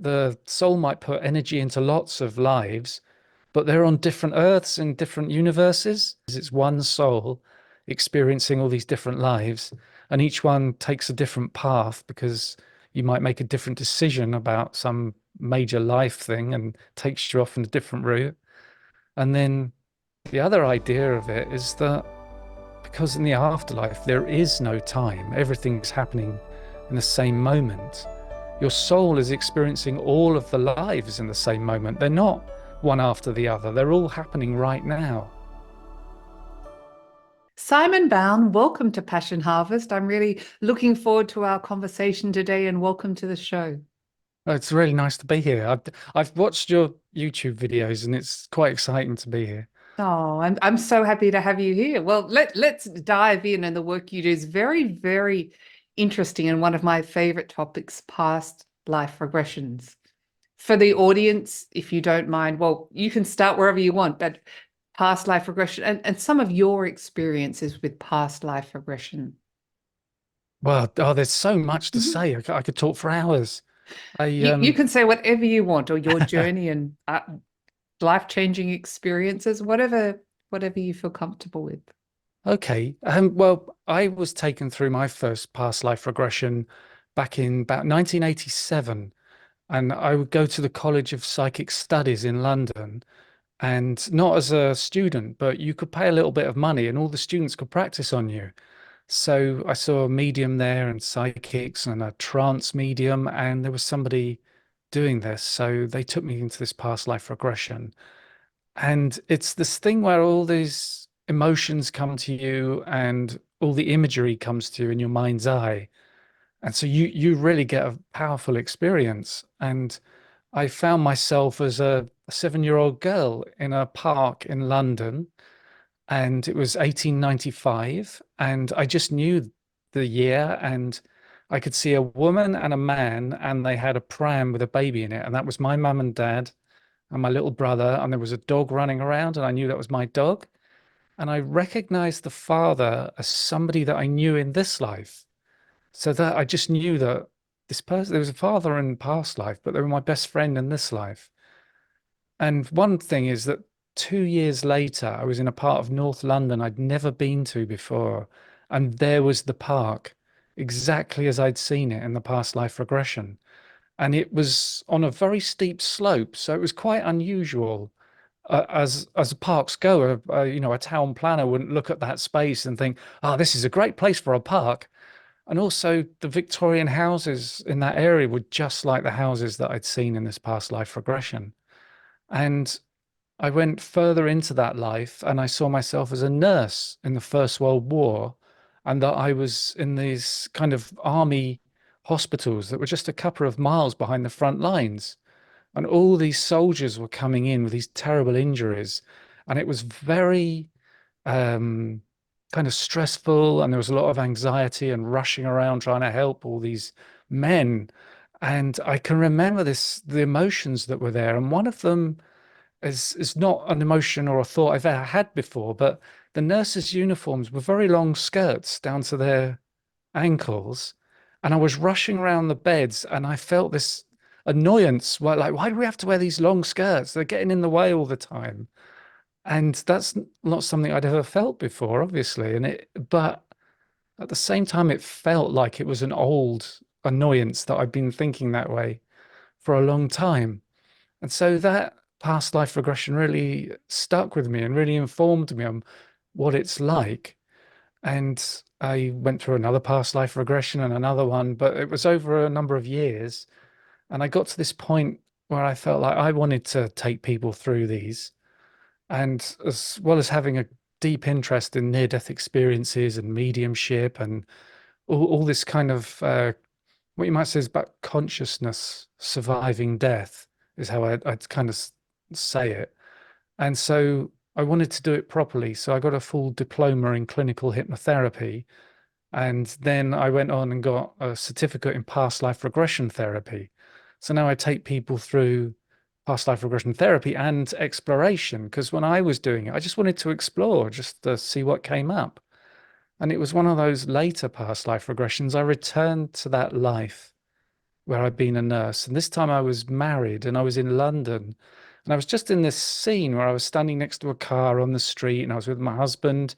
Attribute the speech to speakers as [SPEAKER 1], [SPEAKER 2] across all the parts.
[SPEAKER 1] the soul might put energy into lots of lives, but they're on different Earths in different universes. It's one soul experiencing all these different lives, and each one takes a different path because you might make a different decision about some major life thing and takes you off in a different route. And then the other idea of it is that because in the afterlife there is no time, everything's happening in the same moment. Your soul is experiencing all of the lives in the same moment. They're not one after the other, they're all happening right now.
[SPEAKER 2] Simon Bown, welcome to Passion Harvest. I'm really looking forward to our conversation today and welcome to the show.
[SPEAKER 1] It's really nice to be here. I've watched your YouTube videos and it's quite exciting to be here.
[SPEAKER 2] Oh, I'm so happy to have you here. Well, let's dive in, and the work you do is very, very interesting, and one of my favorite topics, past life regressions. For the audience, if you don't mind, well, you can start wherever you want, but past life regression and some of your experiences with past life regression.
[SPEAKER 1] Well, oh, there's so much to
[SPEAKER 2] Mhm.
[SPEAKER 1] say. I could talk for hours. I
[SPEAKER 2] You can say whatever you want, or your journey and life-changing experiences, whatever you feel comfortable with.
[SPEAKER 1] Okay. Well, I was taken through my first past life regression back in about 1987, and I would go to the College of Psychic Studies in London, and not as a student, but you could pay a little bit of money, and all the students could practice on you. So I saw a medium there, and psychics, and a trance medium, and there was somebody doing this. So they took me into this past life regression. And it's this thing where all these emotions come to you and all the imagery comes to you in your mind's eye. And so you really get a powerful experience. And I found myself as a 7-year-old girl in a park in London, and it was 1895, and I just knew the year, and I could see a woman and a man, and they had a pram with a baby in it, and that was my mum and dad and my little brother, and there was a dog running around, and I knew that was my dog. And I recognized the father as somebody that I knew in this life. So that I just knew that this person, there was a father in past life, but they were my best friend in this life. And one thing is that 2 years later, I was in a part of North London I'd never been to before. And there was the park, exactly as I'd seen it in the past life regression. And it was on a very steep slope. So it was quite unusual. As parks go, a town planner wouldn't look at that space and think, "Oh, this is a great place for a park." And also, the Victorian houses in that area were just like the houses that I'd seen in this past life regression. And I went further into that life and I saw myself as a nurse in the First World War, and that I was in these kind of army hospitals that were just a couple of miles behind the front lines. And all these soldiers were coming in with these terrible injuries. And it was very um, kind of stressful. And there was a lot of anxiety and rushing around trying to help all these men. And I can remember the emotions that were there. And one of them is not an emotion or a thought I've ever had before, but the nurses' uniforms were very long skirts down to their ankles. And I was rushing around the beds and I felt this annoyance. Why do we have to wear these long skirts? They're getting in the way all the time. And that's not something I'd ever felt before, obviously. But at the same time, it felt like it was an old annoyance that I'd been thinking that way for a long time. And so that past life regression really stuck with me and really informed me on what it's like. And I went through another past life regression and another one, but it was over a number of years. And I got to this point where I felt like I wanted to take people through these. And as well as having a deep interest in near-death experiences and mediumship and all this kind of what you might say is about consciousness surviving death is how I'd kind of say it. And so I wanted to do it properly. So I got a full diploma in clinical hypnotherapy. And then I went on and got a certificate in past life regression therapy. So now I take people through past life regression therapy and exploration. Because when I was doing it, I just wanted to explore, just to see what came up. And it was one of those later past life regressions. I returned to that life where I'd been a nurse. And this time I was married and I was in London. And I was just in this scene where I was standing next to a car on the street and I was with my husband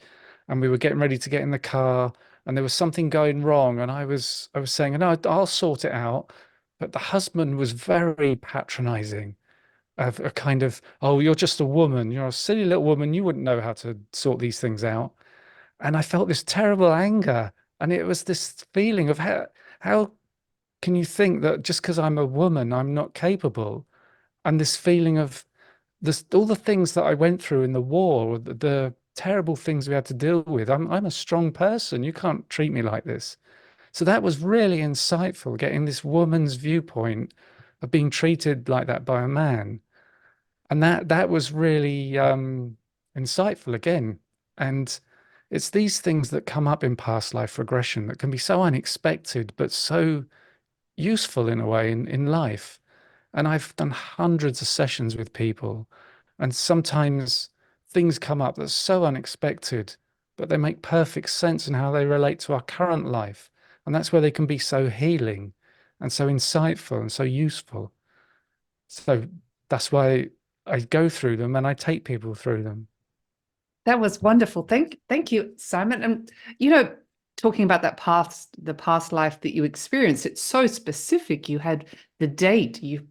[SPEAKER 1] and we were getting ready to get in the car and there was something going wrong. And I was saying, no, I'll sort it out. But the husband was very patronizing of a kind of, oh, you're just a woman. You're a silly little woman. You wouldn't know how to sort these things out. And I felt this terrible anger. And it was this feeling of how can you think that just because I'm a woman, I'm not capable? And this feeling of this, all the things that I went through in the war, the terrible things we had to deal with. I'm a strong person. You can't treat me like this. So that was really insightful, getting this woman's viewpoint of being treated like that by a man. And that was really insightful again. And it's these things that come up in past life regression that can be so unexpected, but so useful in a way in life. And I've done hundreds of sessions with people, and sometimes things come up that's so unexpected, but they make perfect sense in how they relate to our current life. And that's where they can be so healing and so insightful and so useful. So that's why I go through them and I take people through them.
[SPEAKER 2] That was wonderful. Thank you, Simon. And talking about the past life that you experienced, it's so specific. You had the date, you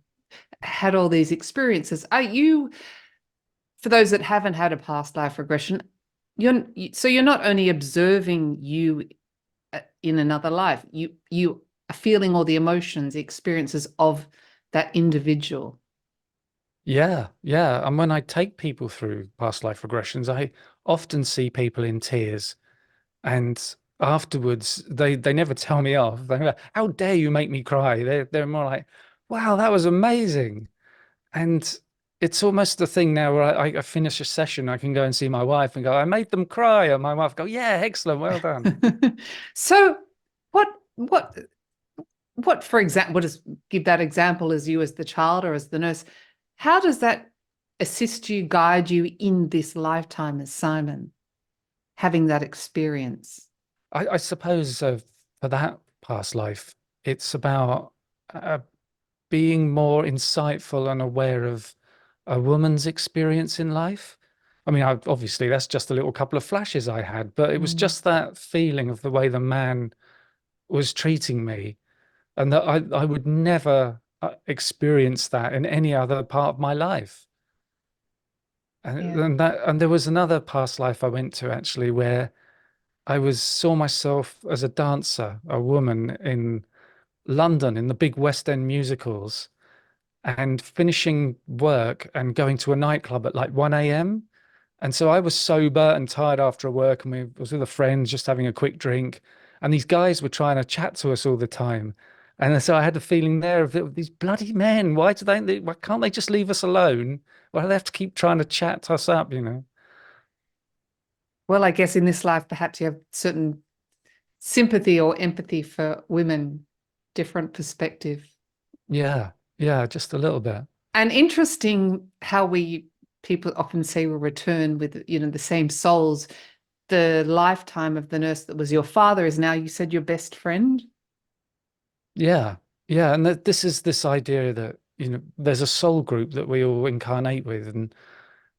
[SPEAKER 2] had all these experiences. Are you, for those that haven't had a past life regression, you're not only observing you in another life, you are feeling all the emotions, the experiences of that individual.
[SPEAKER 1] Yeah, yeah. And when I take people through past life regressions, I often see people in tears. And afterwards, they never tell me off. They're like, how dare you make me cry? They're more like, wow, that was amazing. And it's almost the thing now where I finish a session, I can go and see my wife and go, I made them cry. And my wife go, yeah, excellent, well done.
[SPEAKER 2] So what for example, what is give that example as you as the child or as the nurse, how does that assist you, guide you in this lifetime as Simon, having that experience?
[SPEAKER 1] I suppose for that past life, it's about uh, being more insightful and aware of a woman's experience in life. I mean, obviously, that's just a little couple of flashes I had, but it was
[SPEAKER 2] Mm.
[SPEAKER 1] just that feeling of the way the man was treating me, and that I would never experience that in any other part of my life.
[SPEAKER 2] Yeah.
[SPEAKER 1] And there was another past life I went to actually where saw myself as a dancer, a woman in London in the big West End musicals and finishing work and going to a nightclub at like 1 a.m. And so I was sober and tired after work, and we was with a friend just having a quick drink. And these guys were trying to chat to us all the time. And so I had the feeling there of these bloody men. Why can't they just leave us alone? Why do they have to keep trying to chat us up, you know?
[SPEAKER 2] Well, I guess in this life, perhaps you have certain sympathy or empathy for women, different perspective.
[SPEAKER 1] Yeah, yeah, just a little bit.
[SPEAKER 2] And interesting how people often say we return with, the same souls. The lifetime of the nurse that was your father is now, you said, your best friend.
[SPEAKER 1] Yeah, yeah. And this is this idea that, there's a soul group that we all incarnate with, and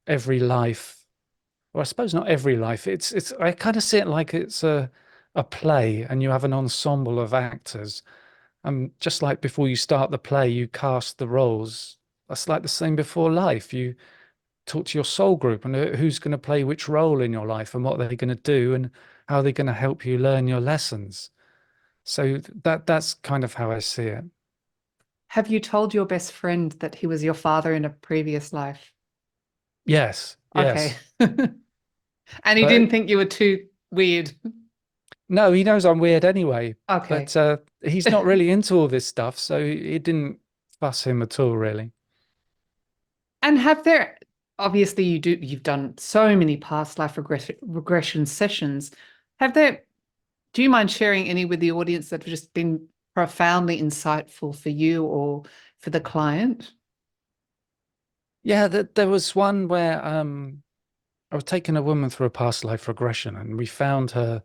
[SPEAKER 1] every life, or I suppose not every life, I kind of see it like it's a play and you have an ensemble of actors. Just like before you start the play, you cast the roles. That's like the same before life. You talk to your soul group and who's going to play which role in your life and what they're going to do and how they're going to help you learn your lessons. So that's kind of how I see it.
[SPEAKER 2] Have you told your best friend that he was your father in a previous life?
[SPEAKER 1] Yes,
[SPEAKER 2] Okay.
[SPEAKER 1] yes.
[SPEAKER 2] And he didn't
[SPEAKER 1] But
[SPEAKER 2] think you were too weird.
[SPEAKER 1] no, he knows I'm weird anyway.
[SPEAKER 2] Okay.
[SPEAKER 1] But he's not really into all this stuff, so it didn't fuss him at all, really.
[SPEAKER 2] And have there, obviously you've done so many past life regression sessions. Have there, do you mind sharing any with the audience that have just been profoundly insightful for you or for the client?
[SPEAKER 1] Yeah, there was one where I was taking a woman through a past life regression, and we found her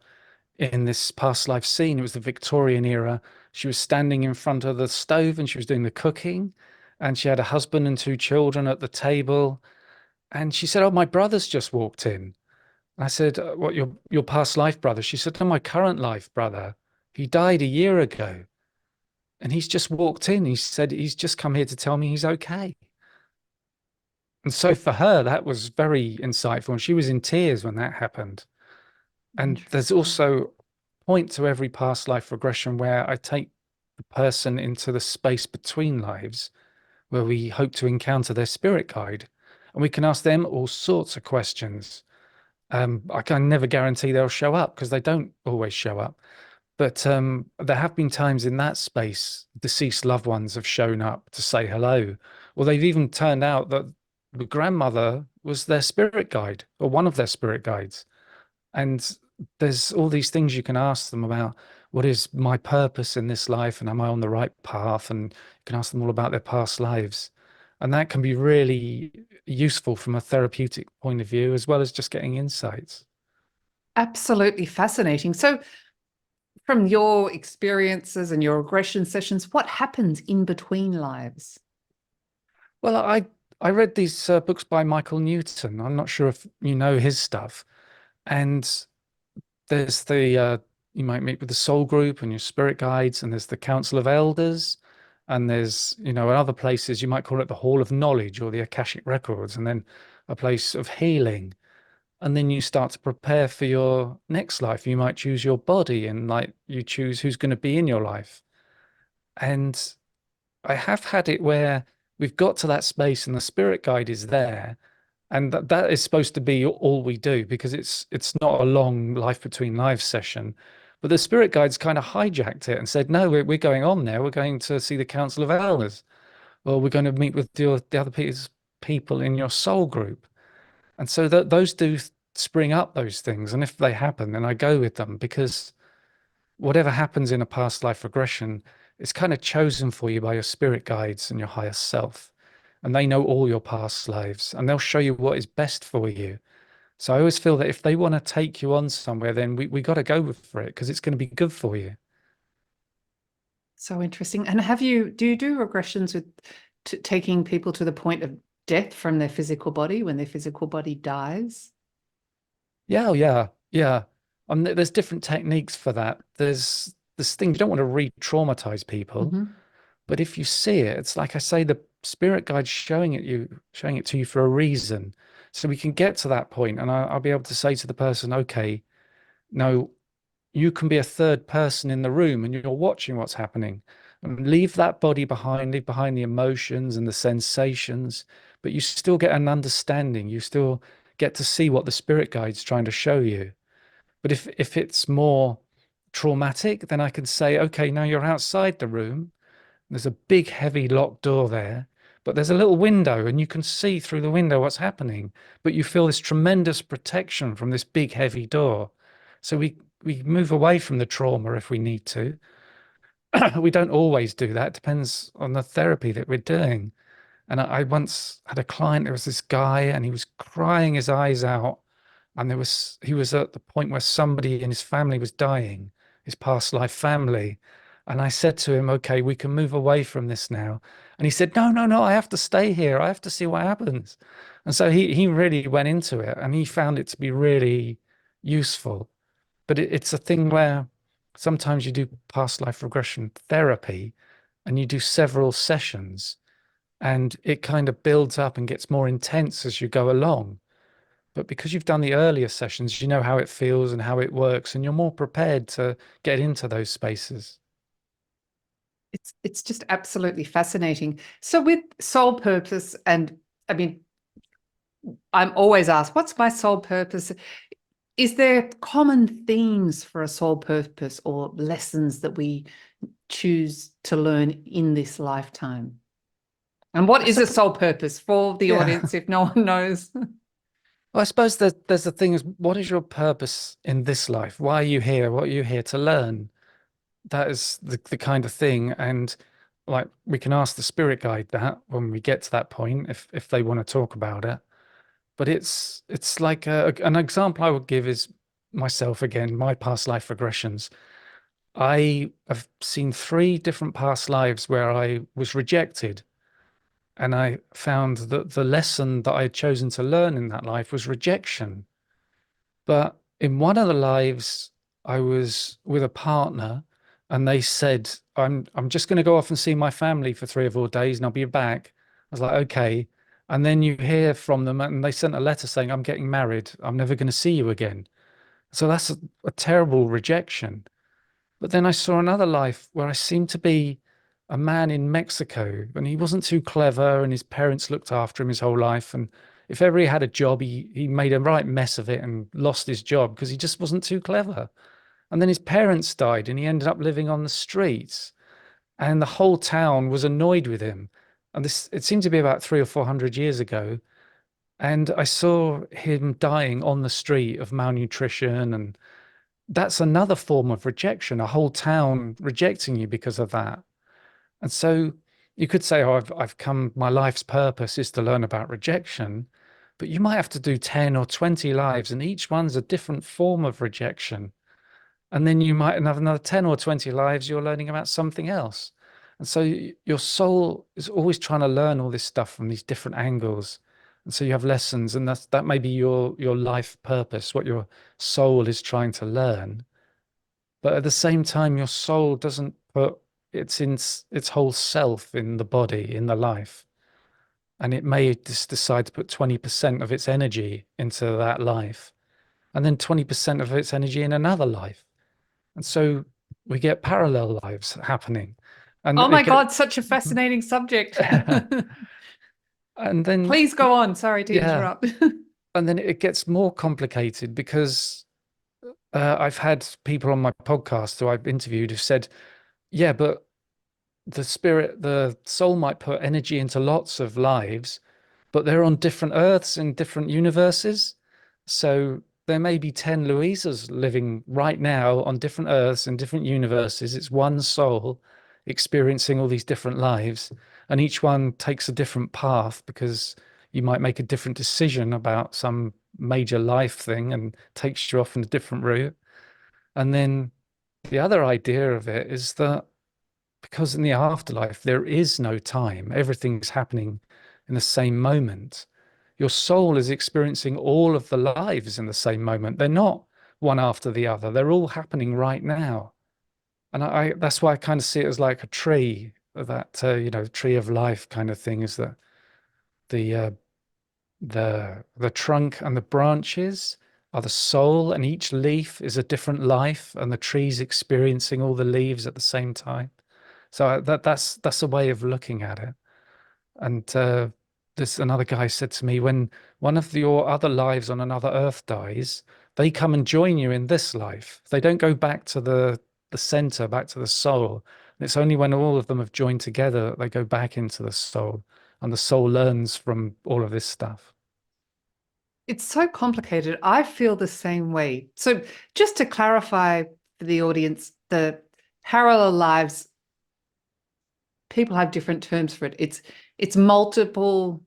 [SPEAKER 1] in this past life scene. It was the Victorian era, She was standing in front of the stove and she was doing the cooking, and she had a husband and two children at the table. And she said, "Oh, my brother's just walked in." I said, "What, your past life brother?" She said, "No, my current life brother. He died a year ago, and he's just walked in. He said he's just come here to tell me he's okay." And so for her, that was very insightful, and she was in tears when that happened. And there's
[SPEAKER 2] Interesting.
[SPEAKER 1] also a point to every past life regression where I take the person into the space between lives where we hope to encounter their spirit guide. And we can ask them all sorts of questions. I can never guarantee they'll show up because they don't always show up. But there have been times in that space, deceased loved ones have shown up to say hello, or they've even turned out that the grandmother was their spirit guide or one of their spirit guides. And there's all these things you can ask them about what is my purpose in this life and am I on the right path? And you can ask them all about their past lives. And that can be really useful from a therapeutic point of view, as well as just getting insights.
[SPEAKER 2] Absolutely fascinating. So, from your experiences and your regression sessions, what happens in between lives?
[SPEAKER 1] Well, I read these books by Michael Newton. I'm not sure if you know his stuff. And there's the you might meet with the soul group and your spirit guides, and there's the council of elders, and there's, in other places you might call it the hall of knowledge or the Akashic records, and then a place of healing. And then you start to prepare for your next life. You might choose your body, and like you choose who's going to be in your life. And I have had it where we've got to that space and the spirit guide is there, and that is supposed to be all we do because it's not a long life between lives session. But the spirit guides kind of hijacked it and said, "No, we're going on there. We're going to see the council of elders, or we're going to meet with the other people in your soul group." And so those do spring up those things, and if they happen, then I go with them because whatever happens in a past life regression is kind of chosen for you by your spirit guides and your higher self. And they know all your past lives and they'll show you what is best for you. So I always feel that if they want to take you on somewhere, then we got to go for it because it's going to be good for you.
[SPEAKER 2] So interesting. And do you do regressions with taking people to the point of death from their physical body when their physical body dies?
[SPEAKER 1] Yeah, oh, yeah, yeah. There's different techniques for that. There's this thing, you don't want to re-traumatize people.
[SPEAKER 2] Hmm.
[SPEAKER 1] But if you see it, it's like I say, the spirit guide's showing it to you for a reason. So we can get to that point, and I'll be able to say to the person, okay, no, you can be a third person in the room and you're watching what's happening. And leave that body behind, leave behind the emotions and the sensations, but you still get an understanding. You still get to see what the spirit guide's trying to show you. But if it's more traumatic, then I can say, okay, now you're outside the room. There's a big, heavy locked door there, but there's a little window and you can see through the window what's happening. But you feel this tremendous protection from this big, heavy door. So we move away from the trauma if we need to. We don't always do that. It depends on the therapy that we're doing. And I once had a client, there was this guy, and he was crying his eyes out. And he was at the point where somebody in his family was dying, his past life family. And I said to him, okay, we can move away from this now. And he said, no, no, no, I have to stay here. I have to see what happens. And so he really went into it and he found it to be really useful. But it's a thing where sometimes you do past life regression therapy and you do several sessions and it kind of builds up and gets more intense as you go along. But because you've done the earlier sessions, you know how it feels and how it works, and you're more prepared to get into those spaces.
[SPEAKER 2] It's just absolutely fascinating. So with soul purpose, and I mean, I'm always asked, what's my soul purpose? Is there common themes for a soul purpose or lessons that we choose to learn in this lifetime? And what
[SPEAKER 1] I
[SPEAKER 2] is a
[SPEAKER 1] suppose,
[SPEAKER 2] soul purpose for the
[SPEAKER 1] yeah.
[SPEAKER 2] audience if no one knows?
[SPEAKER 1] Well, I suppose there's the thing is, what is your purpose in this life? Why are you here? What are you here to learn? That is the kind of thing. And like we can ask the spirit guide that when we get to that point, if they want to talk about it. But it's like an example I would give is myself again, my past life regressions. I have seen three different past lives where I was rejected. And I found that the lesson that I had chosen to learn in that life was rejection. But in one of the lives, I was with a partner and they said, I'm just going to go off and see my family for 3 or 4 days and I'll be back. I was like, okay. And then you hear from them and they sent a letter saying, I'm getting married. I'm never going to see you again. So that's a terrible rejection. But then I saw another life where I seemed to be a man in Mexico and he wasn't too clever and his parents looked after him his whole life. And if ever he had a job, he made a right mess of it and lost his job because he just wasn't too clever. And then his parents died and he ended up living on the streets and the whole town was annoyed with him. And this, it seemed to be about 300 or 400 years ago. And I saw him dying on the street of malnutrition and that's another form of rejection, a whole town rejecting you because of that. And so you could say, oh, I've come, my life's purpose is to learn about rejection, but you might have to do 10 or 20 lives, and each one's a different form of rejection. And then you might have another 10 or 20 lives, you're learning about something else. And so your soul is always trying to learn all this stuff from these different angles. And so you have lessons, and that may be your life purpose, what your soul is trying to learn. But at the same time, your soul doesn't put its whole self in the body, in the life. And it may just decide to put 20% of its energy into that life, and then 20% of its energy in another life. And so we get parallel lives happening. And
[SPEAKER 2] Oh my
[SPEAKER 1] it get
[SPEAKER 2] God, such a fascinating subject.
[SPEAKER 1] and then
[SPEAKER 2] Please go on. Sorry to
[SPEAKER 1] yeah,
[SPEAKER 2] interrupt.
[SPEAKER 1] and then it gets more complicated because I've had people on my podcast who I've interviewed who said, yeah, but the soul might put energy into lots of lives, but they're on different Earths in different universes. So there may be 10 Luisas living right now on different Earths in different universes. It's one soul experiencing all these different lives, and each one takes a different path because you might make a different decision about some major life thing and takes you off in a different route. And then the other idea of it is that because in the afterlife, there is no time, everything's happening in the same moment. Your soul is experiencing all of the lives in the same moment. They're not one after the other, they're all happening right now. And that's why I kind of see it as like a tree, that, tree of life kind of thing is that the, uh, the trunk and the branches are the soul, and each leaf is a different life, and the tree's experiencing all the leaves at the same time. So that's a way of looking at it. And this another guy said to me, when one of your other lives on another Earth dies, they come and join you in this life. They don't go back to the center, back to the soul. And it's only when all of them have joined together that they go back into the soul, and the soul learns from all of this stuff.
[SPEAKER 2] It's so complicated. I feel the same way. So, just to clarify for the audience, the parallel lives, people have different terms for it. It's multiple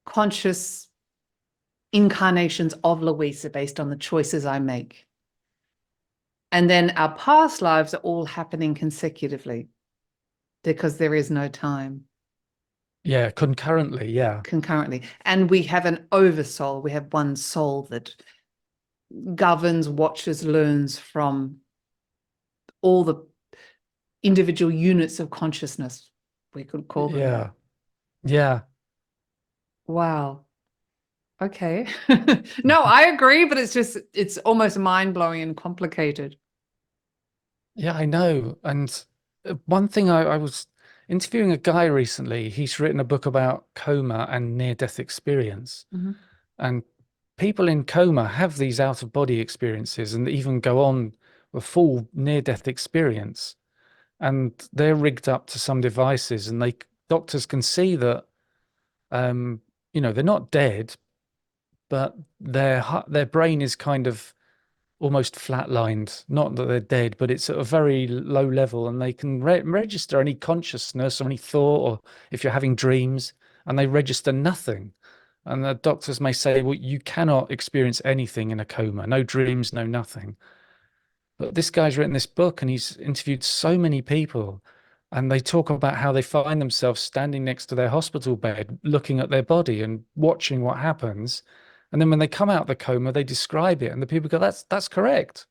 [SPEAKER 2] conscious incarnations of Luisa based on the choices I make. And then our past lives are all happening consecutively because there is no time
[SPEAKER 1] Yeah, concurrently, yeah.
[SPEAKER 2] concurrently. And we have an oversoul. We have one soul that governs, watches, learns from all the individual units of consciousness, we could call them that.
[SPEAKER 1] Yeah. Yeah.
[SPEAKER 2] Wow. Okay. No, I agree, but it's almost mind-blowing and complicated.
[SPEAKER 1] Yeah, I know. And one thing I was interviewing a guy recently, he's written a book about coma and near-death experience.
[SPEAKER 2] Mhm.
[SPEAKER 1] And people in coma have these out-of-body experiences and even go on a full near-death experience. And they're rigged up to some devices, and doctors can see that they're not dead, but their brain is kind of almost flatlined. Not that they're dead, but it's at a very low level, and they can register any consciousness or any thought, or if you're having dreams, and they register nothing. And the doctors may say, well, you cannot experience anything in a coma, no dreams, no nothing. But this guy's written this book and he's interviewed so many people, and they talk about how they find themselves standing next to their hospital bed, looking at their body and watching what happens. And then when they come out of the coma, they describe it, and the people go, "That's correct.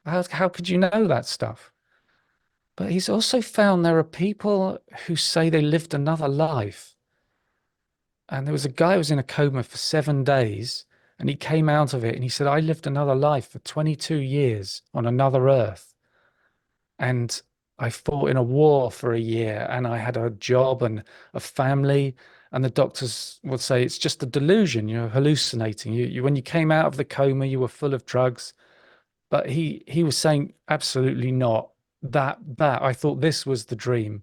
[SPEAKER 1] How could you know that stuff?" But he's also found there are people who say they lived another life. And there was a guy who was in a coma for 7 days, and he came out of it and he said, "I lived another life for 22 years on another earth. And I fought in a war for a year, and I had a job and a family." And the doctors would say, "It's just a delusion. You're hallucinating. When you came out of the coma, you were full of drugs." But he was saying, "Absolutely not. That I thought this was the dream."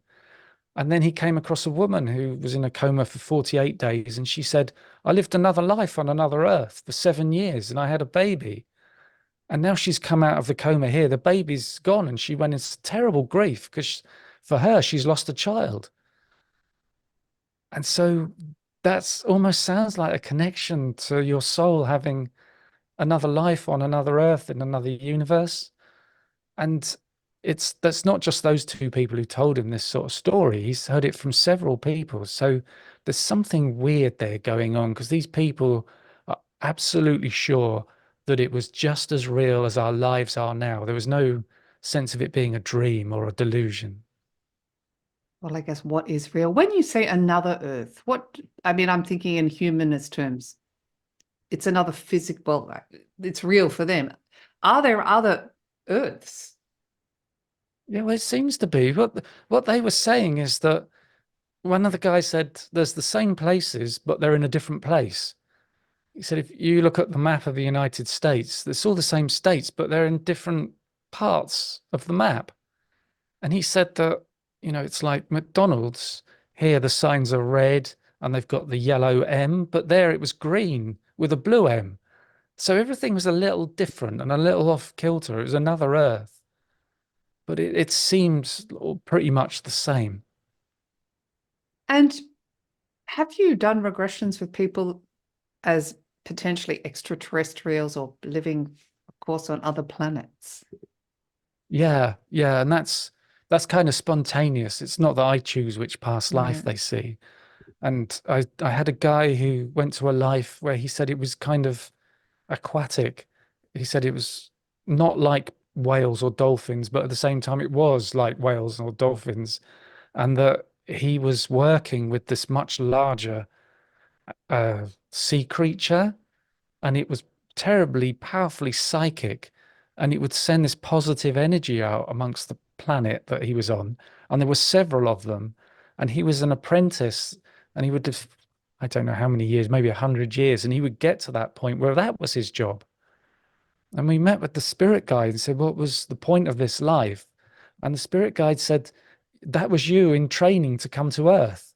[SPEAKER 1] And then he came across a woman who was in a coma for 48 days. And she said, "I lived another life on another earth for 7 years and I had a baby." And now she's come out of the coma here. The baby's gone and she went into terrible grief because for her, she's lost a child. And so that's almost sounds like a connection to your soul having another life on another earth in another universe. And that's not just those two people who told him this sort of story. He's heard it from several people. So there's something weird there going on because these people are absolutely sure that it was just as real as our lives are now. There was no sense of it being a dream or a delusion.
[SPEAKER 2] Well, I guess what is real? When you say another Earth, I mean, I'm thinking in humanist terms. It's another physical, well, it's real for them. Are there other Earths?
[SPEAKER 1] Yeah, well, it seems to be. What they were saying is that one of the guys said there's the same places, but they're in a different place. He said, if you look at the map of the United States, it's all the same states, but they're in different parts of the map. And he said that, it's like McDonald's. Here, the signs are red and they've got the yellow M, but there it was green with a blue M. So everything was a little different and a little off kilter. It was another Earth, but it seemed pretty much the same.
[SPEAKER 2] And have you done regressions with people as potentially extraterrestrials or living, of course, on other planets?
[SPEAKER 1] Yeah, yeah, and that's kind of spontaneous. It's not that I choose which past life
[SPEAKER 2] Yeah.
[SPEAKER 1] they see. And I had a guy who went to a life where he said it was kind of aquatic. He said it was not like whales or dolphins, but at the same time it was like whales or dolphins, and that he was working with this much larger sea creature, and it was terribly powerfully psychic, and it would send this positive energy out amongst the planet that he was on, and there were several of them, and he was an apprentice, and he would have, I don't know how many years, maybe 100 years, and he would get to that point where that was his job. And we met with the spirit guide and said, "What was the point of this life?" And the spirit guide said, "That was you in training to come to Earth.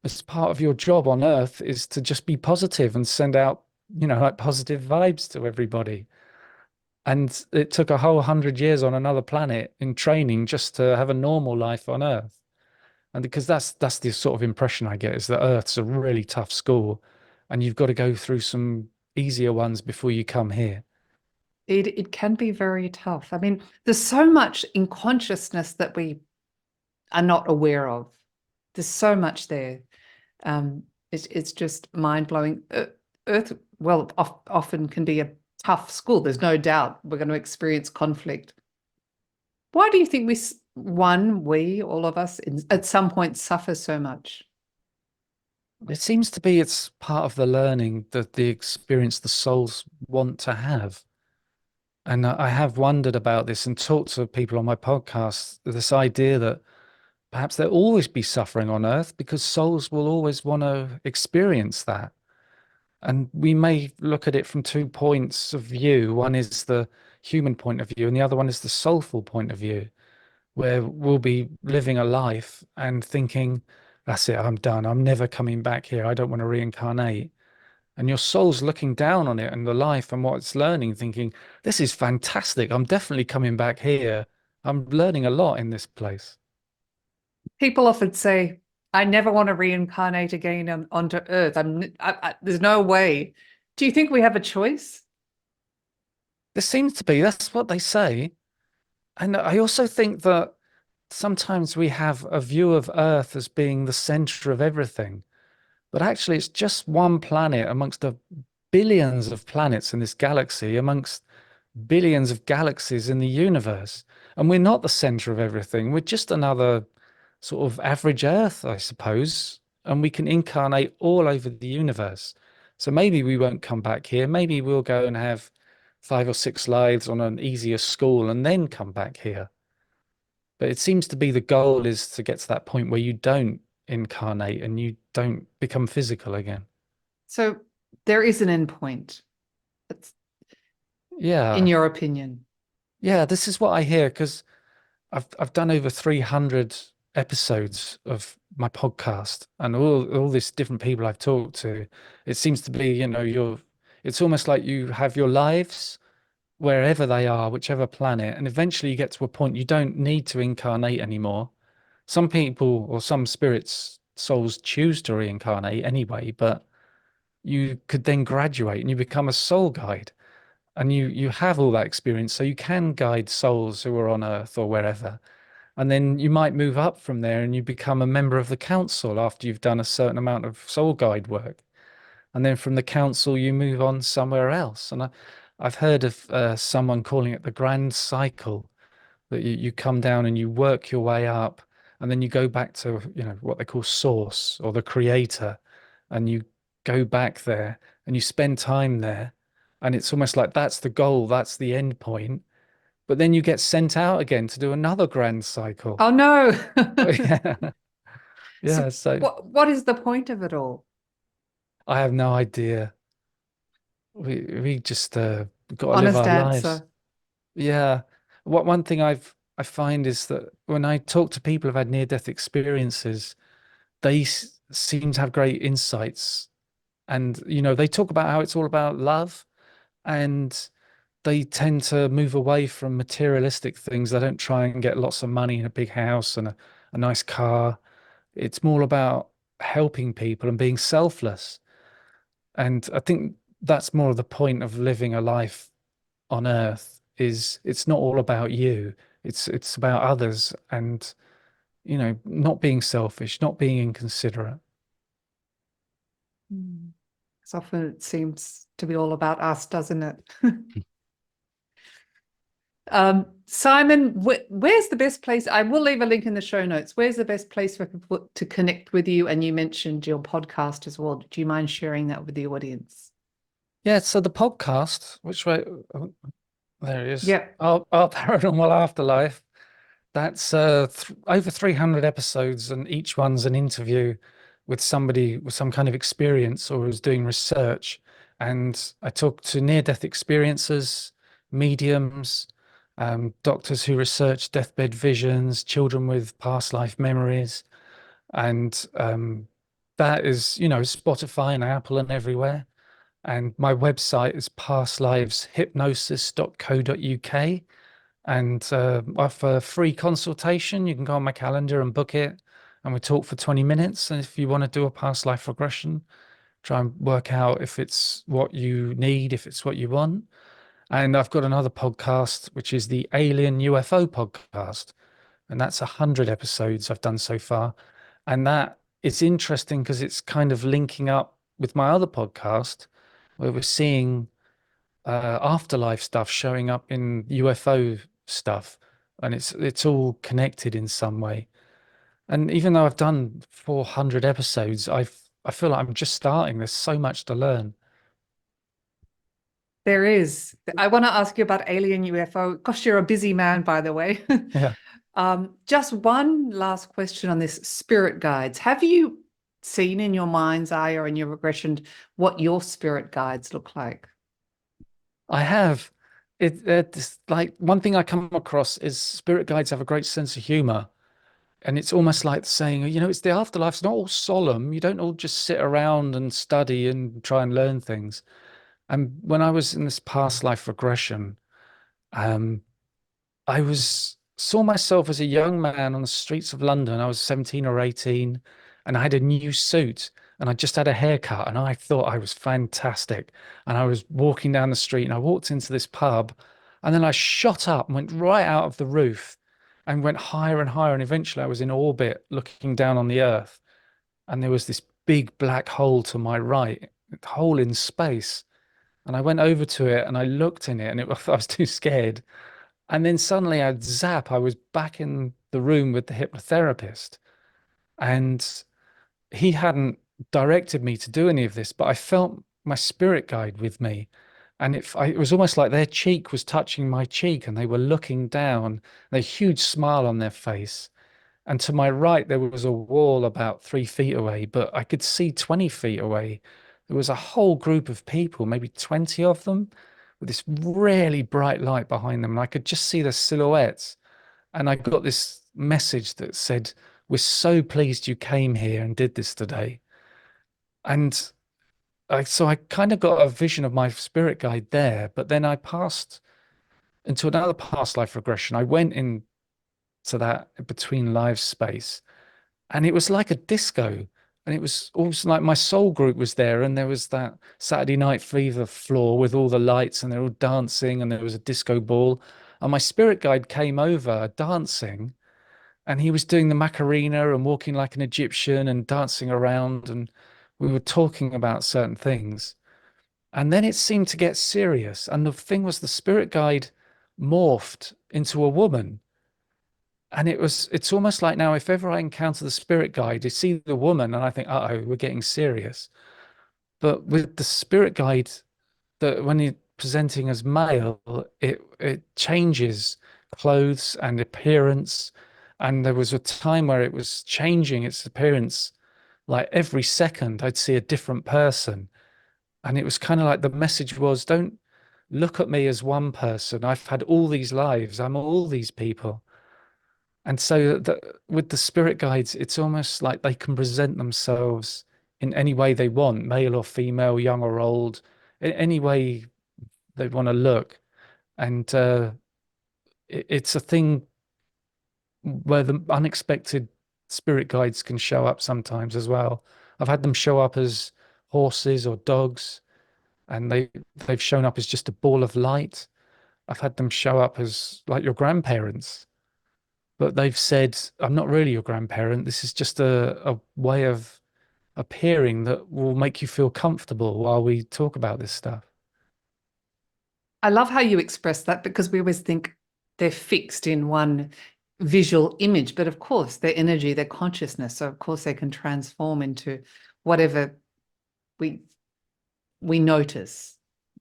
[SPEAKER 1] As part of your job on Earth is to just be positive and send out, like positive vibes to everybody." And it took a whole 100 years on another planet in training just to have a normal life on Earth. And because that's the sort of impression I get is that Earth's a really tough school, and you've got to go through some easier ones before you come here.
[SPEAKER 2] It can be very tough. I mean, there's so much in consciousness that we are not aware of. There's so much there. It's just mind-blowing. Earth, well, often can be a tough school. There's no doubt we're going to experience conflict. Why do you think we, all of us, at some point suffer so much?
[SPEAKER 1] It seems to be it's part of the learning that the experience the souls want to have. And I have wondered about this and talked to people on my podcast, this idea that perhaps there'll always be suffering on earth because souls will always want to experience that. And we may look at it from 2 points of view. One is the human point of view, and the other one is the soulful point of view, where we'll be living a life and thinking, "That's it, I'm done. I'm never coming back here. I don't want to reincarnate." And your soul's looking down on it and the life and what it's learning, thinking, "This is fantastic. I'm definitely coming back here. I'm learning a lot in this place."
[SPEAKER 2] People often say, I never want to reincarnate again onto Earth. There's no way. Do you think we have a choice?
[SPEAKER 1] There seems to be, that's what they say. And I also think that sometimes we have a view of Earth as being the center of everything, but actually it's just one planet amongst the billions of planets in this galaxy, amongst billions of galaxies in the universe. And we're not the center of everything. We're just another sort of average Earth, I suppose. And we can incarnate all over the universe. So maybe we won't come back here. Maybe we'll go and have 5 or 6 lives on an easier school and then come back here. But it seems to be the goal is to get to that point where you don't incarnate and you don't become physical again.
[SPEAKER 2] So there is an end point, that's, in
[SPEAKER 1] Yeah.
[SPEAKER 2] your opinion.
[SPEAKER 1] Yeah, this is what I hear because I've done over 300 episodes of my podcast and all these different people I've talked to. It seems to be, it's almost like you have your lives wherever they are, whichever planet, and eventually you get to a point you don't need to incarnate anymore. Some people or some spirits, souls choose to reincarnate anyway, but you could then graduate and you become a soul guide and you have all that experience so you can guide souls who are on earth or wherever, and then you might move up from there and you become a member of the council after you've done a certain amount of soul guide work. And then from the council, you move on somewhere else. And I've heard of someone calling it the grand cycle, that you come down and you work your way up, and then you go back to, what they call source or the creator, and you go back there and you spend time there. And it's almost like that's the goal, that's the end point. But then you get sent out again to do another grand cycle.
[SPEAKER 2] Oh no.
[SPEAKER 1] Yeah.
[SPEAKER 2] So
[SPEAKER 1] Yeah. So
[SPEAKER 2] what is the point of it all?
[SPEAKER 1] I have no idea. We just got to live
[SPEAKER 2] Honest
[SPEAKER 1] our lives.
[SPEAKER 2] answer.
[SPEAKER 1] Yeah. What one thing I find is that when I talk to people who've had near-death experiences, they seem to have great insights. And, they talk about how it's all about love, and they tend to move away from materialistic things. They don't try and get lots of money in a big house and a nice car. It's more about helping people and being selfless. And I think that's more of the point of living a life on earth is it's not all about you. It's about others and, not being selfish, not being inconsiderate.
[SPEAKER 2] Mm. 'Cause often it seems to be all about us, doesn't it? Simon, where's the best place? I will leave a link in the show notes. Where's the best place for people to connect with you? And you mentioned your podcast as well. Do you mind sharing that with the audience?
[SPEAKER 1] Yeah, so the podcast, which way, oh, there it is.
[SPEAKER 2] Yeah.
[SPEAKER 1] Our Paranormal Afterlife. That's th over 300 episodes, and each one's an interview with somebody with some kind of experience or who's doing research. And I talk to near-death experiencers, mediums, doctors who research deathbed visions, children with past life memories. And that is, Spotify and Apple and everywhere. And my website is pastliveshypnosis.co.uk, and offer free consultation. You can go on my calendar and book it, and we talk for 20 minutes. And if you want to do a past life regression, try and work out if it's what you need, if it's what you want. And I've got another podcast, which is the Alien UFO podcast, and that's 100 episodes I've done so far. And that it's interesting because it's kind of linking up with my other podcast, where we're seeing afterlife stuff showing up in UFO stuff, and it's all connected in some way. And even though I've done 400 episodes, I feel like I'm just starting. There's so much to learn.
[SPEAKER 2] There is. I want to ask you about alien UFO. Gosh, you're a busy man, by the way.
[SPEAKER 1] Yeah,
[SPEAKER 2] Just one last question on this spirit guides. Have you seen in your mind's eye or in your regression what your spirit guides look like?
[SPEAKER 1] I have. It's like one thing I come across is spirit guides have a great sense of humor. And it's almost like saying, it's the afterlife. It's not all solemn. You don't all just sit around and study and try and learn things. And when I was in this past life regression, um, I was saw myself as a young man on the streets of London. I was 17 or 18, and I had a new suit. and I just had a haircut and I thought I was fantastic. And I was walking down the street and I walked into this pub and then I shot up and went right out of the roof and went higher and higher. And eventually I was in orbit looking down on the earth. And there was this big black hole to my right, a hole in space. And I went over to it and I looked in it and I was too scared. And then suddenly I'd zap, I was back in the room with the hypnotherapist. And he hadn't directed me to do any of this, but I felt my spirit guide with me. And it was almost like their cheek was touching my cheek and they were looking down, a huge smile on their face. And to my right, there was a wall about 3 feet away, but I could see 20 feet away. There was a whole group of people, maybe 20 of them, with this really bright light behind them. And I could just see the silhouettes. And I got this message that said, "We're so pleased you came here and did this today." And so I kind of got a vision of my spirit guide there, but then I passed into another past life regression. I went into that between lives space, and it was like a disco. And it was also like my soul group was there, and there was that Saturday Night Fever floor with all the lights, and they're all dancing, and there was a disco ball. And my spirit guide came over dancing, and he was doing the Macarena and walking like an Egyptian and dancing around, and we were talking about certain things. And then it seemed to get serious. And the thing was, the spirit guide morphed into a woman. And it's almost like now, if ever I encounter the spirit guide, you see the woman, and I think, uh-oh, we're getting serious. But with the spirit guide, that when you're presenting as male, it changes clothes and appearance. And there was a time where it was changing its appearance. Like every second, I'd see a different person. And it was kind of like the message was, don't look at me as one person. I've had all these lives. I'm all these people. And so with the spirit guides, it's almost like they can present themselves in any way they want, male or female, young or old, any way they want to look. And it's a thing where the unexpected spirit guides can show up sometimes as well. I've had them show up as horses or dogs, and they've shown up as just a ball of light. I've had them show up as like your grandparents, but they've said, "I'm not really your grandparent. This is just a way of appearing that will make you feel comfortable while we talk about this stuff."
[SPEAKER 2] I love how you express that, because we always think they're fixed in one visual image, but of course their energy, their consciousness, so of course they can transform into whatever we notice,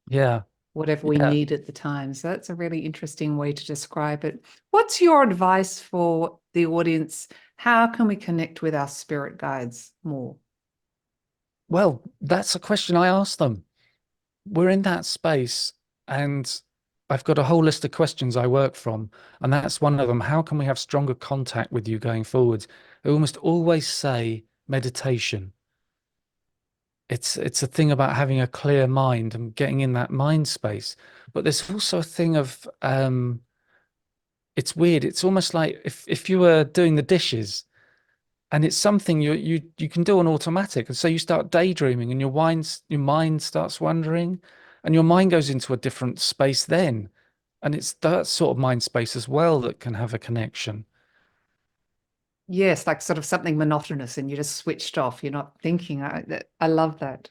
[SPEAKER 1] Yeah.
[SPEAKER 2] whatever we
[SPEAKER 1] Yeah.
[SPEAKER 2] need at the time. So that's a really interesting way to describe it. What's your advice for the audience? How can we connect with our spirit guides more?
[SPEAKER 1] Well, that's a question I asked them. We're in that space, and I've got a whole list of questions I work from, and that's one of them. How can we have stronger contact with you going forward? I almost always say meditation. It's a thing about having a clear mind and getting in that mind space. But there's also a thing of it's weird. It's almost like if you were doing the dishes, and it's something you can do on automatic, and so you start daydreaming and your mind starts wandering, and your mind goes into a different space then, and it's that sort of mind space as well that can have a connection.
[SPEAKER 2] Yes, like sort of something monotonous and you just switched off. You're not thinking. I love that.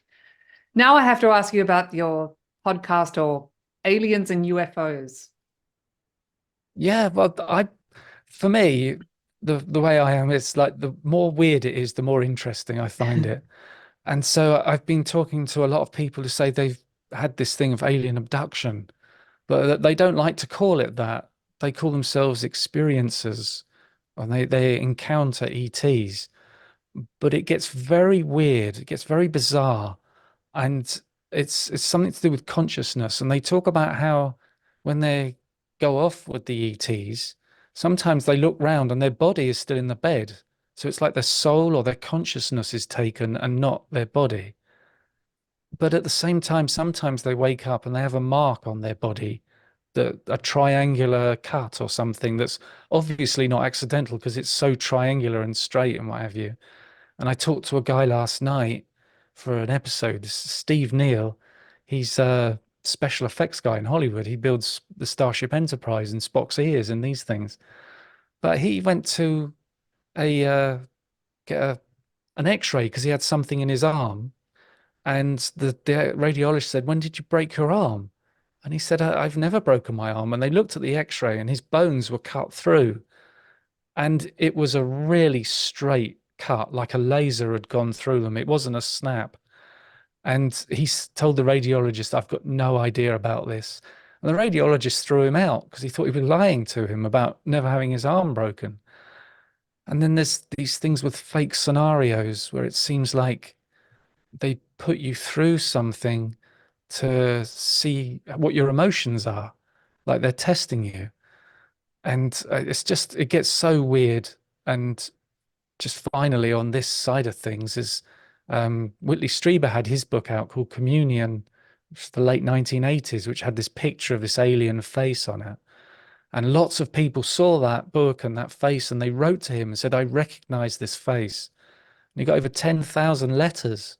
[SPEAKER 2] Now I have to ask you about your podcast or aliens and UFOs.
[SPEAKER 1] Yeah, well, for me, the way I am, it's like the more weird it is, the more interesting I find it. And so I've been talking to a lot of people who say they've had this thing of alien abduction, but they don't like to call it that. They call themselves experiencers, and they encounter ETs. But it gets very weird. It gets very bizarre, and it's something to do with consciousness. And they talk about how when they go off with the ETs, sometimes they look round and their body is still in the bed. So it's like their soul or their consciousness is taken and not their body. But at the same time, sometimes they wake up and they have a mark on their body, that a triangular cut or something that's obviously not accidental because it's so triangular and straight and what have you. And I talked to a guy last night, for an episode. This is Steve Neal. He's a special effects guy in Hollywood. He builds the Starship Enterprise and Spock's ears and these things. But he went to a get an X-ray because he had something in his arm, and the radiologist said, "When did you break your arm?" And he said, "I've never broken my arm." And they looked at the X-ray, and his bones were cut through, and it was a really straight cut, like a laser had gone through them. It wasn't a snap. And told the radiologist, "I've got no idea about this." And the radiologist threw him out because he thought he was lying to him about never having his arm broken. And then there's these things with fake scenarios where it seems like they put you through something to see what your emotions are, like they're testing you. And it's just, it gets so weird. And just finally on this side of things is Whitley Strieber had his book out called Communion, which is the late 1980s, which had this picture of this alien face on it. And lots of people saw that book and that face, and they wrote to him and said, "I recognize this face." And he got over 10,000 letters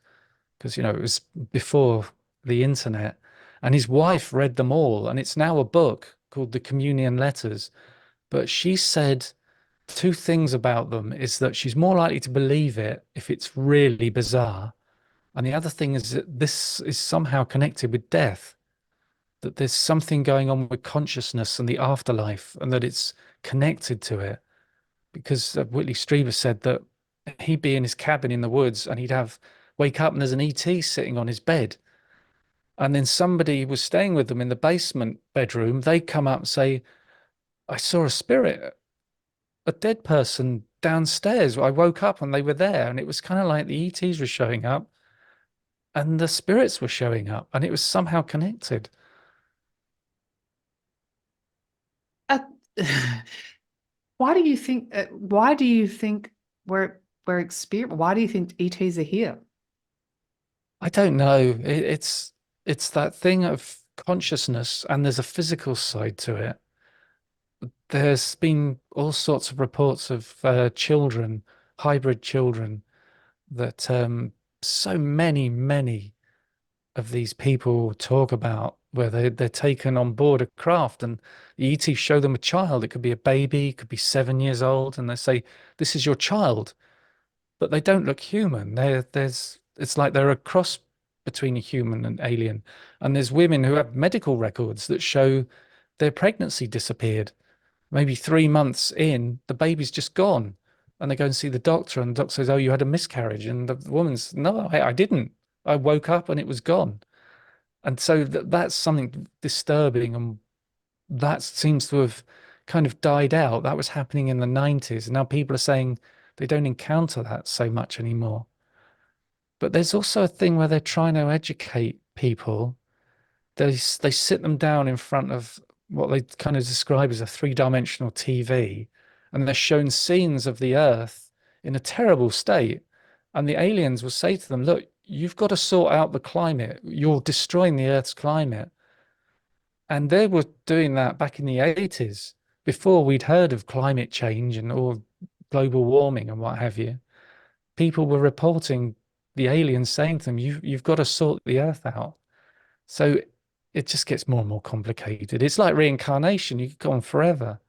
[SPEAKER 1] because, it was before the internet. And his wife read them all. And it's now a book called The Communion Letters. But she said two things about them is that she's more likely to believe it if it's really bizarre. And the other thing is that this is somehow connected with death, that there's something going on with consciousness and the afterlife, and that it's connected to it. Because Whitley Strieber said that he'd be in his cabin in the woods and he'd wake up and there's an ET sitting on his bed. And then somebody was staying with them in the basement bedroom. They'd come up and say, "I saw a spirit, a dead person downstairs. I woke up and they were there." And it was kind of like the ETs were showing up and the spirits were showing up, and it was somehow connected.
[SPEAKER 2] Uh, why do you think? Why do you think we're experiencing? Why do you think ETs are here?
[SPEAKER 1] I don't know. It's that thing of consciousness, and there's a physical side to it. There's been all sorts of reports of children, hybrid children, that so many of these people talk about, where they're taken on board a craft and the ET show them a child. It could be a baby, it could be 7 years old, and they say, "This is your child," but they don't look human. It's like they're a cross between a human and alien. And there's women who have medical records that show their pregnancy disappeared. Maybe 3 months in, the baby's just gone. And they go and see the doctor, and the doctor says, "Oh, you had a miscarriage." And the woman's, "No, I didn't. I woke up and it was gone." And so that's something disturbing. And that seems to have kind of died out. That was happening in the 90s. And now people are saying they don't encounter that so much anymore. But there's also a thing where they're trying to educate people. They sit them down in front of what they kind of describe as a three-dimensional TV, and they're shown scenes of the Earth in a terrible state. And the aliens will say to them, "Look, you've got to sort out the climate. You're destroying the Earth's climate." And they were doing that back in the 80s, before we'd heard of climate change and all global warming and what have you. People were reporting the aliens saying to them, "You've got to sort the Earth out." So it just gets more and more complicated. It's like reincarnation. You could go on forever.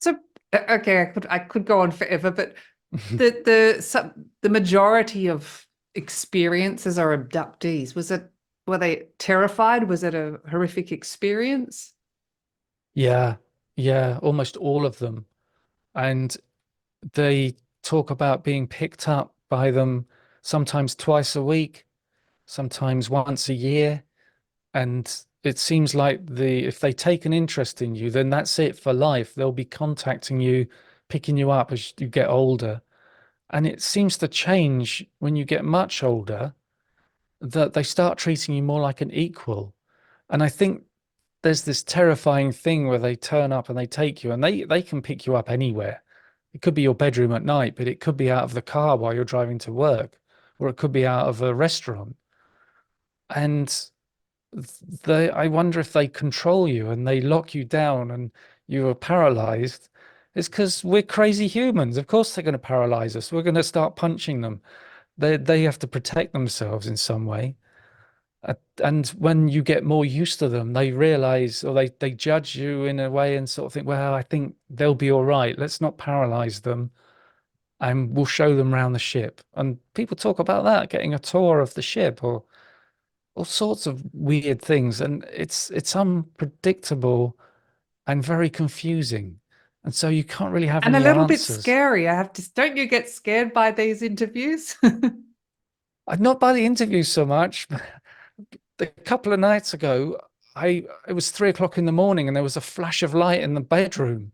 [SPEAKER 2] So, okay, I could go on forever, but the majority of experiences are abductees. Were they terrified? Was it a horrific experience?
[SPEAKER 1] Yeah, yeah, almost all of them. And they talk about being picked up by them sometimes twice a week, sometimes once a year. And it seems like if they take an interest in you, then that's it for life. They'll be contacting you, picking you up as you get older. And it seems to change when you get much older, that they start treating you more like an equal. And I think there's this terrifying thing where they turn up and they take you, and they can pick you up anywhere. It could be your bedroom at night, but it could be out of the car while you're driving to work, or it could be out of a restaurant. And I wonder if they control you and they lock you down and you are paralyzed. It's because we're crazy humans. Of course, they're going to paralyze us. We're going to start punching them. They have to protect themselves in some way. And when you get more used to them, they realize, or they judge you in a way and sort of think, well, I think they'll be all right. Let's not paralyze them, and we'll show them around the ship. And people talk about that, getting a tour of the ship or all sorts of weird things. And it's unpredictable and very confusing. And so you can't really have
[SPEAKER 2] And a
[SPEAKER 1] any
[SPEAKER 2] little bit
[SPEAKER 1] answers.
[SPEAKER 2] scary. I have to, don't you get scared by these interviews?
[SPEAKER 1] Not by the interview so much. A couple of nights ago, it was 3 o'clock in the morning and there was a flash of light in the bedroom.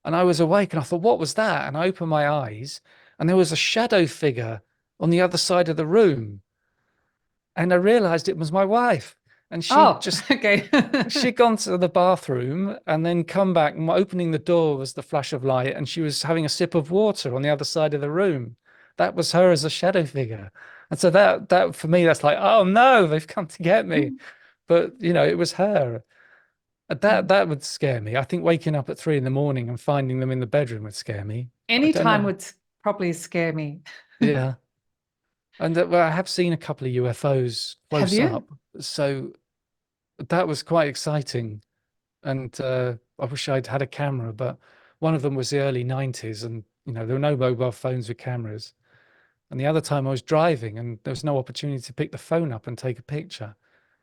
[SPEAKER 1] And I was awake and I thought, what was that? And I opened my eyes and there was a shadow figure on the other side of the room. And I realized it was my wife. And
[SPEAKER 2] Oh, okay.
[SPEAKER 1] she'd gone to the bathroom and then come back, and opening the door was the flash of light, and she was having a sip of water on the other side of the room. That was her as a shadow figure. And so that for me, that's like, oh no, they've come to get me. But it was her. That would scare me. I think waking up at 3 in the morning and finding them in the bedroom would scare me. I
[SPEAKER 2] Any
[SPEAKER 1] don't
[SPEAKER 2] time
[SPEAKER 1] know.
[SPEAKER 2] would probably scare me.
[SPEAKER 1] Yeah. And well, I have seen a couple of UFOs
[SPEAKER 2] Have
[SPEAKER 1] close
[SPEAKER 2] you?
[SPEAKER 1] up. So that was quite exciting. And I wish I'd had a camera, but one of them was the early 90s, and there were no mobile phones with cameras. And the other time I was driving and there was no opportunity to pick the phone up and take a picture.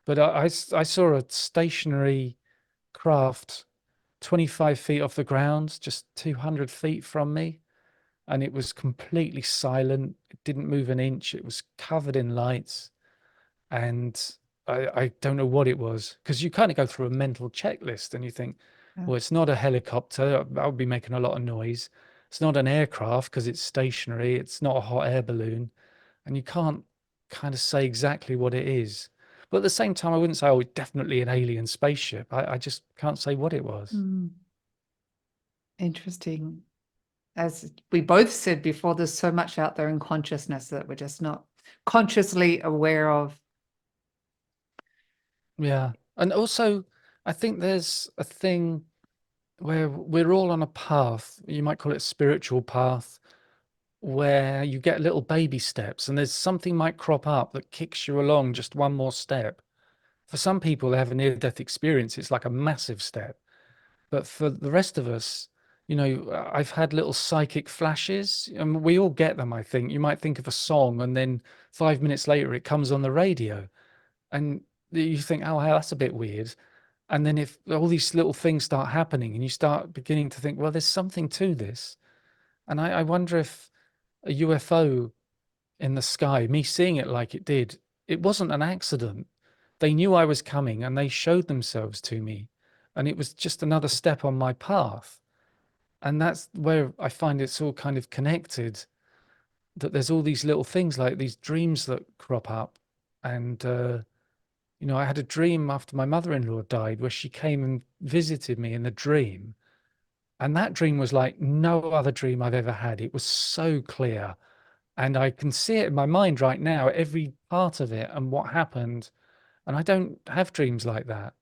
[SPEAKER 1] But I saw a stationary craft 25 feet off the ground, just 200 feet from me. And it was completely silent. It didn't move an inch. It was covered in lights. And I don't know what it was, because you kind of go through a mental checklist and you think,
[SPEAKER 2] Yeah.
[SPEAKER 1] well, it's not a helicopter. That would be making a lot of noise. It's not an aircraft because it's stationary. It's not a hot air balloon. And you can't kind of say exactly what it is. But at the same time, I wouldn't say, oh, it's definitely an alien spaceship. I just can't say what it was.
[SPEAKER 2] Mm, interesting. As we both said before, there's so much out there in consciousness that we're just not consciously aware of.
[SPEAKER 1] Yeah. And also, I think there's a thing where we're all on a path. You might call it a spiritual path, where you get little baby steps and there's something might crop up that kicks you along just one more step. For some people, they have a near-death experience. It's like a massive step. But for the rest of us, I've had little psychic flashes, and we all get them, I think. You might think of a song, and then 5 minutes later, it comes on the radio, and you think, oh, wow, that's a bit weird. And then if all these little things start happening, and you start beginning to think, well, there's something to this. And I wonder if a UFO in the sky, me seeing it like it did, it wasn't an accident. They knew I was coming and they showed themselves to me. And it was just another step on my path. And that's where I find it's all kind of connected, that there's all these little things like these dreams that crop up. And, I had a dream after my mother-in-law died where she came and visited me in the dream. And that dream was like no other dream I've ever had. It was so clear. And I can see it in my mind right now, every part of it and what happened. And I don't have dreams like that.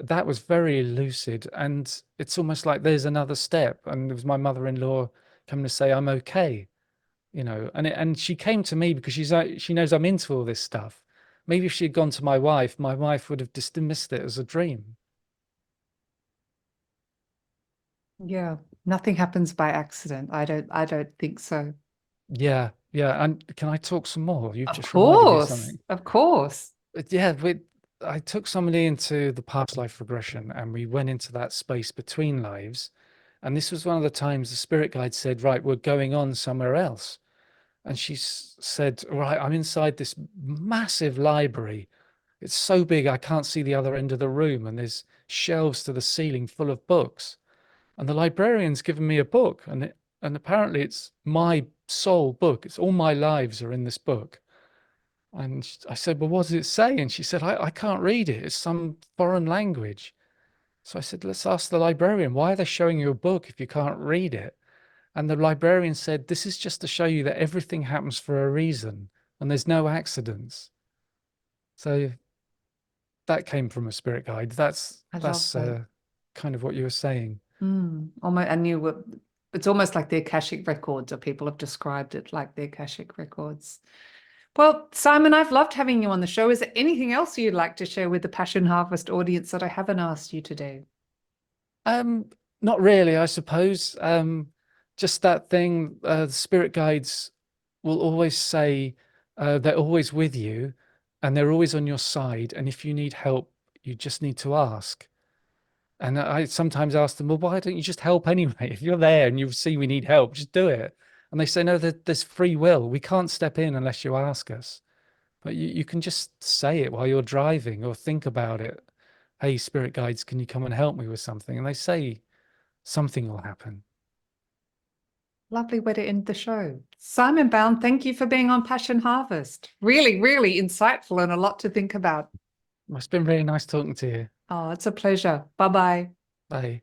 [SPEAKER 1] That was very lucid. And it's almost like there's another step. And it was my mother-in-law coming to say, I'm okay, and she came to me because she knows I'm into all this stuff. Maybe if she had gone to my wife would have dismissed it as a dream.
[SPEAKER 2] Yeah, nothing happens by accident. I don't think so.
[SPEAKER 1] Yeah, yeah. And can I talk some more? You've
[SPEAKER 2] Of
[SPEAKER 1] just reminded me of
[SPEAKER 2] course,
[SPEAKER 1] something.
[SPEAKER 2] of course.
[SPEAKER 1] But yeah, I took somebody into the past life regression and we went into that space between lives. And this was one of the times the spirit guide said, right, we're going on somewhere else. And she said, right, I'm inside this massive library. It's so big, I can't see the other end of the room. And there's shelves to the ceiling full of books. And the librarian's given me a book. And apparently it's my soul book. It's all my lives are in this book. And I said, well, what does it say? And she said, I can't read it. It's some foreign language. So I said, let's ask the librarian, why are they showing you a book if you can't read it? And the librarian said, this is just to show you that everything happens for a reason and there's no accidents. So that came from a spirit guide.
[SPEAKER 2] I love
[SPEAKER 1] That's
[SPEAKER 2] that.
[SPEAKER 1] kind of what you were saying.
[SPEAKER 2] Almost, I knew what. it's almost like their Akashic records, or people have described it like their Akashic records. Well, Simon, I've loved having you on the show. Is there anything else you'd like to share with the Passion Harvest audience that I haven't asked you today?
[SPEAKER 1] Um, Not really, I suppose. Just that thing, the spirit guides will always say they're always with you and they're always on your side. And if you need help, you just need to ask. And I sometimes ask them, well, why don't you just help anyway? If you're there and you see we need help, just do it. And they say, no, there's free will. We can't step in unless you ask us. But you can just say it while you're driving or think about it. Hey, spirit guides, can you come and help me with something? And they say something will happen.
[SPEAKER 2] Lovely way to end the show. Simon Bown, thank you for being on Passion Harvest. Really, really insightful and a lot to think about.
[SPEAKER 1] It's been really nice talking to you.
[SPEAKER 2] Oh, it's a pleasure. Bye-bye.
[SPEAKER 1] Bye.